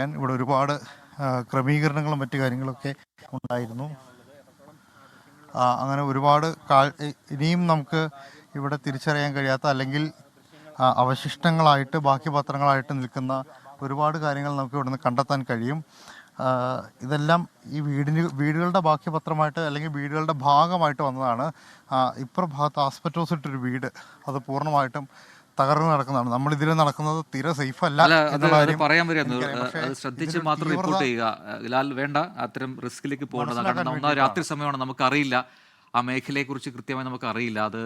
ഇവിടെ ഒരുപാട് ക്രമീകരണങ്ങളും മറ്റു കാര്യങ്ങളൊക്കെ ഉണ്ടായിരുന്നു. അങ്ങനെ ഒരുപാട് ഇനിയും നമുക്ക് ഇവിടെ തിരിച്ചറിയാൻ കഴിയാത്ത അല്ലെങ്കിൽ അവശിഷ്ടങ്ങളായിട്ട് ബാക്കി പത്രങ്ങളായിട്ട് നിൽക്കുന്ന ഒരുപാട് കാര്യങ്ങൾ നമുക്ക് ഇവിടുന്ന് കണ്ടെത്താൻ കഴിയും. ഇതെല്ലാം ഈ വീടുകളുടെ ബാക്കി പത്രമായിട്ട് അല്ലെങ്കിൽ വീടുകളുടെ ഭാഗമായിട്ട് വന്നതാണ്. ഇപ്പുറഭാഗത്ത് ആസ്പെറ്റോസ് ഇട്ടൊരു വീട് അത് പൂർണ്ണമായിട്ടും തകർന്നു നടക്കുന്നതാണ്. നമ്മൾ ഇതിൽ നടക്കുന്നത് തീരെ സേഫ് അല്ല. പറയാൻ വരുന്നത് അത് ശ്രദ്ധിച്ച് മാത്രം റിപ്പോർട്ട് ചെയ്യുക. ലാൽ, വേണ്ട അത്തരം റിസ്കിലേക്ക് പോകേണ്ടതാണ്. കാരണം ഒന്നാം രാത്രി സമയമാണ്, നമുക്കറിയില്ല ആ മേഖലയെക്കുറിച്ച് കൃത്യമായി നമുക്കറിയില്ല. അത്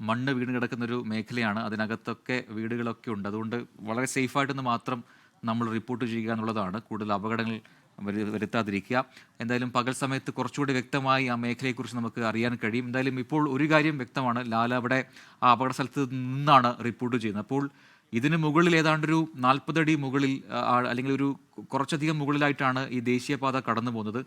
മണ്ണ് വീണ് കിടക്കുന്ന ഒരു മേഖലയാണ്, അതിനകത്തൊക്കെ വീടുകളൊക്കെ ഉണ്ട്. അതുകൊണ്ട് വളരെ സേഫായിട്ടൊന്ന് മാത്രം നമ്മൾ റിപ്പോർട്ട് ചെയ്യുക എന്നുള്ളതാണ്. കൂടുതൽ അപകടങ്ങൾ വരുത്താതിരിക്കുക. എന്തായാലും പകൽ സമയത്ത് കുറച്ചുകൂടി വ്യക്തമായി ആ മേഖലയെക്കുറിച്ച് നമുക്ക് അറിയാൻ കഴിയും. എന്തായാലും ഇപ്പോൾ ഒരു കാര്യം വ്യക്തമാണ്, ലാൽ അവിടെ ആ അപകട സ്ഥലത്ത് നിന്നാണ് റിപ്പോർട്ട് ചെയ്യുന്നത്. അപ്പോൾ ഇതിന് മുകളിൽ ഏതാണ്ടൊരു 40 അടി മുകളിൽ അല്ലെങ്കിൽ ഒരു കുറച്ചധികം മുകളിലായിട്ടാണ് ഈ ദേശീയപാത കടന്നു പോകുന്നത്.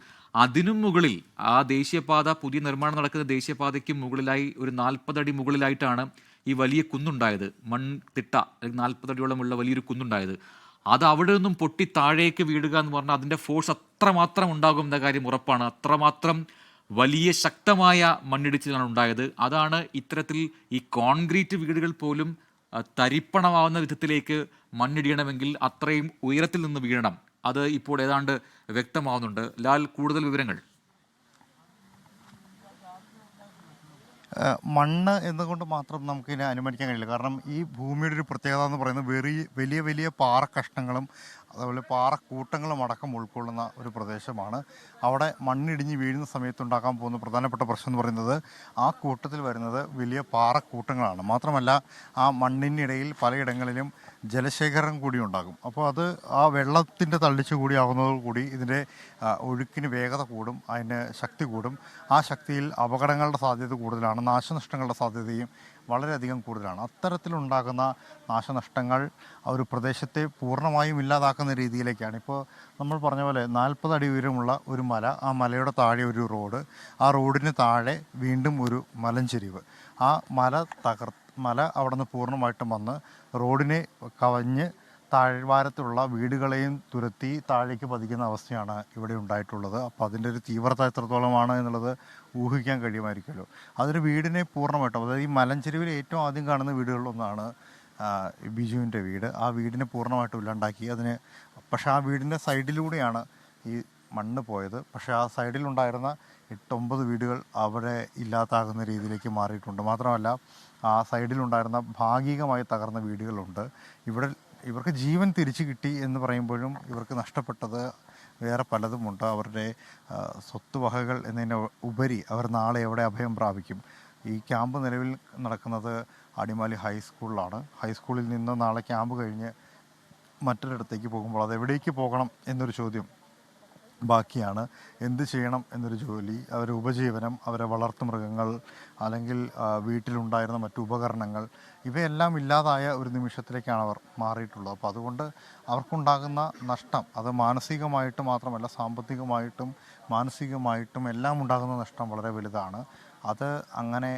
അതിനും മുകളിൽ ആ ദേശീയപാത, പുതിയ നിർമ്മാണം നടക്കുന്ന ദേശീയപാതയ്ക്ക് മുകളിലായി ഒരു 40 അടി മുകളിലായിട്ടാണ് ഈ വലിയ കുന്നുണ്ടായത്. മൺതിട്ട അല്ലെങ്കിൽ 40 അടിയോളമുള്ള വലിയൊരു കുന്നുണ്ടായത്. അത് അവിടെ നിന്നും പൊട്ടി താഴേക്ക് വീഴുക എന്ന് പറഞ്ഞാൽ അതിൻ്റെ ഫോഴ്സ് അത്രമാത്രം ഉണ്ടാകും എന്ന കാര്യം ഉറപ്പാണ്. അത്രമാത്രം വലിയ ശക്തമായ മണ്ണിടിച്ചിലാണ് ഉണ്ടായത്. അതാണ് ഇത്തരത്തിൽ ഈ കോൺക്രീറ്റ് വീടുകൾ പോലും തരിപ്പണമാവുന്ന വിധത്തിലേക്ക് മണ്ണിടിയണമെങ്കിൽ അത്രയും ഉയരത്തിൽ നിന്ന് വീഴണം. അത് ഇപ്പോൾ ഏതാണ്ട് വ്യക്തമാവുന്നുണ്ട്. ലാൽ, കൂടുതൽ വിവരങ്ങൾ. മണ്ണ് എന്നുകൊണ്ട് മാത്രം നമുക്കിതിനെ അനുമാനിക്കാൻ കഴിയില്ല. കാരണം ഈ ഭൂമിയുടെ ഒരു പ്രത്യേകത എന്ന് പറയുന്നത് വലിയ വലിയ പാറക്കഷ്ണങ്ങളും അതുപോലെ പാറക്കൂട്ടങ്ങളും അടക്കം ഉൾക്കൊള്ളുന്ന ഒരു പ്രദേശമാണ്. അവിടെ മണ്ണിടിഞ്ഞ് വീഴുന്ന സമയത്തുണ്ടാക്കാൻ പോകുന്ന പ്രധാനപ്പെട്ട പ്രശ്നം എന്ന് പറയുന്നത് ആ കൂട്ടത്തിൽ വരുന്നത് വലിയ പാറക്കൂട്ടങ്ങളാണ്. മാത്രമല്ല ആ മണ്ണിനിടയിൽ പലയിടങ്ങളിലും ജലശേഖരം കൂടി ഉണ്ടാകും. അപ്പോൾ അത് ആ വെള്ളത്തിൻ്റെ തള്ളിച്ചു കൂടി ആകുന്നതോടുകൂടി ഇതിൻ്റെ ഒഴുക്കിന് വേഗത കൂടും, അതിന് ശക്തി കൂടും. ആ ശക്തിയിൽ അപകടങ്ങളുടെ സാധ്യത കൂടുതലാണ്, നാശനഷ്ടങ്ങളുടെ സാധ്യതയും വളരെയധികം കൂടുതലാണ്. അത്തരത്തിലുണ്ടാകുന്ന നാശനഷ്ടങ്ങൾ ഒരു പ്രദേശത്തെ പൂർണ്ണമായും ഇല്ലാതാക്കുന്ന രീതിയിലേക്കാണ്. ഇപ്പോൾ നമ്മൾ പറഞ്ഞ പോലെ 40 അടി ഉയരമുള്ള ഒരു മല, ആ മലയുടെ താഴെ ഒരു റോഡ്, ആ റോഡിന് താഴെ വീണ്ടും ഒരു മലഞ്ചെരിവ്. ആ മല അവിടെ നിന്ന് പൂർണ്ണമായിട്ടും വന്ന് റോഡിനെ കവഞ്ഞ് താഴ്വാരത്തുള്ള വീടുകളെയും തുരത്തി താഴേക്ക് പതിക്കുന്ന അവസ്ഥയാണ് ഇവിടെ ഉണ്ടായിട്ടുള്ളത്. അപ്പോൾ അതിൻ്റെ ഒരു തീവ്രത എത്രത്തോളമാണ് എന്നുള്ളത് ഊഹിക്കാൻ കഴിയുമായിരിക്കുമല്ലോ. അതൊരു വീടിനെ പൂർണ്ണമായിട്ടും, അതായത് ഈ മലഞ്ചെരുവിൽ ഏറ്റവും ആദ്യം കാണുന്ന വീടുകളിലൊന്നാണ് ബിജുവിൻ്റെ വീട്. ആ വീടിനെ പൂർണ്ണമായിട്ടും ഇല്ലാണ്ടാക്കി. പക്ഷേ ആ വീടിൻ്റെ സൈഡിലൂടെയാണ് ഈ മണ്ണ് പോയത്. പക്ഷേ ആ സൈഡിലുണ്ടായിരുന്ന 8-9 വീടുകൾ അവിടെ ഇല്ലാതാകുന്ന രീതിയിലേക്ക് മാറിയിട്ടുണ്ട്. മാത്രമല്ല ആ സൈഡിലുണ്ടായിരുന്ന ഭാഗികമായി തകർന്ന വീടുകളുണ്ട്. ഇവർക്ക് ജീവൻ തിരിച്ചു കിട്ടി എന്ന് പറയുമ്പോഴും ഇവർക്ക് നഷ്ടപ്പെട്ടത് വേറെ പലതുമുണ്ട്. അവരുടെ സ്വത്തുവകകൾ എന്നതിന് ഉപരി അവർ നാളെ എവിടെ അഭയം പ്രാപിക്കും? ഈ ക്യാമ്പ് നിലവിൽ നടക്കുന്നത് അടിമാലി ഹൈസ്കൂളിലാണ്. ഹൈസ്കൂളിൽ നിന്ന് നാളെ ക്യാമ്പ് കഴിഞ്ഞ് മറ്റൊരിടത്തേക്ക് പോകുമ്പോൾ അതെവിടേക്ക് പോകണം എന്നൊരു ചോദ്യം ബാക്കിയാണ്. എന്ത് ചെയ്യണം എന്നൊരു ജോലി, അവരുടെ ഉപജീവനം, അവരെ വളർത്തുമൃഗങ്ങൾ അല്ലെങ്കിൽ വീട്ടിലുണ്ടായിരുന്ന മറ്റു ഉപകരണങ്ങൾ, ഇവയെല്ലാം ഇല്ലാതായ ഒരു നിമിഷത്തിലേക്കാണ് അവർ മാറിയിട്ടുള്ളത്. അപ്പോൾ അതുകൊണ്ട് അവർക്കുണ്ടാകുന്ന നഷ്ടം അത് മാനസികമായിട്ട് മാത്രമല്ല, സാമ്പത്തികമായിട്ടും മാനസികമായിട്ടും എല്ലാം ഉണ്ടാകുന്ന നഷ്ടം വളരെ വലുതാണ്. അത് അങ്ങനെ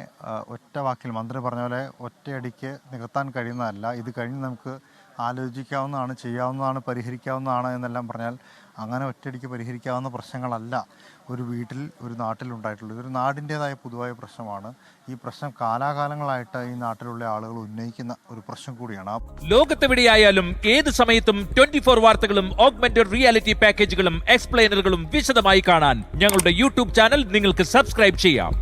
ഒറ്റ വാക്കിൽ മന്ത്രി പറഞ്ഞ പോലെ ഒറ്റയടിക്ക് നികത്താൻ കഴിയുന്നതല്ല. ഇത് കഴിഞ്ഞ് നമുക്ക് ആലോചിക്കാവുന്നതാണ്, ചെയ്യാവുന്നതാണ്, പരിഹരിക്കാവുന്നതാണ് എന്നെല്ലാം പറഞ്ഞാൽ അങ്ങനെ ഒറ്റയടിക്ക് പരിഹരിക്കാവുന്ന പ്രശ്നങ്ങളല്ല ഒരു വീട്ടിൽ, ഒരു നാട്ടിലുണ്ടായിട്ടുള്ളത്. ഇതൊരു നാടിൻ്റേതായ പൊതുവായ പ്രശ്നമാണ്. ഈ പ്രശ്നം കാലാകാലങ്ങളായിട്ട് ഈ നാട്ടിലുള്ള ആളുകൾ ഉന്നയിക്കുന്ന ഒരു പ്രശ്നം കൂടിയാണ്. ലോകത്തെവിടെയായാലും ഏത് സമയത്തും 24 വാർത്തകളും ഓഗ്മെന്റഡ് റിയാലിറ്റി പാക്കേജുകളും എക്സ്പ്ലെയിനറുകളും വിശദമായി കാണാൻ ഞങ്ങളുടെ യൂട്യൂബ് ചാനൽ നിങ്ങൾക്ക് സബ്സ്ക്രൈബ് ചെയ്യാം.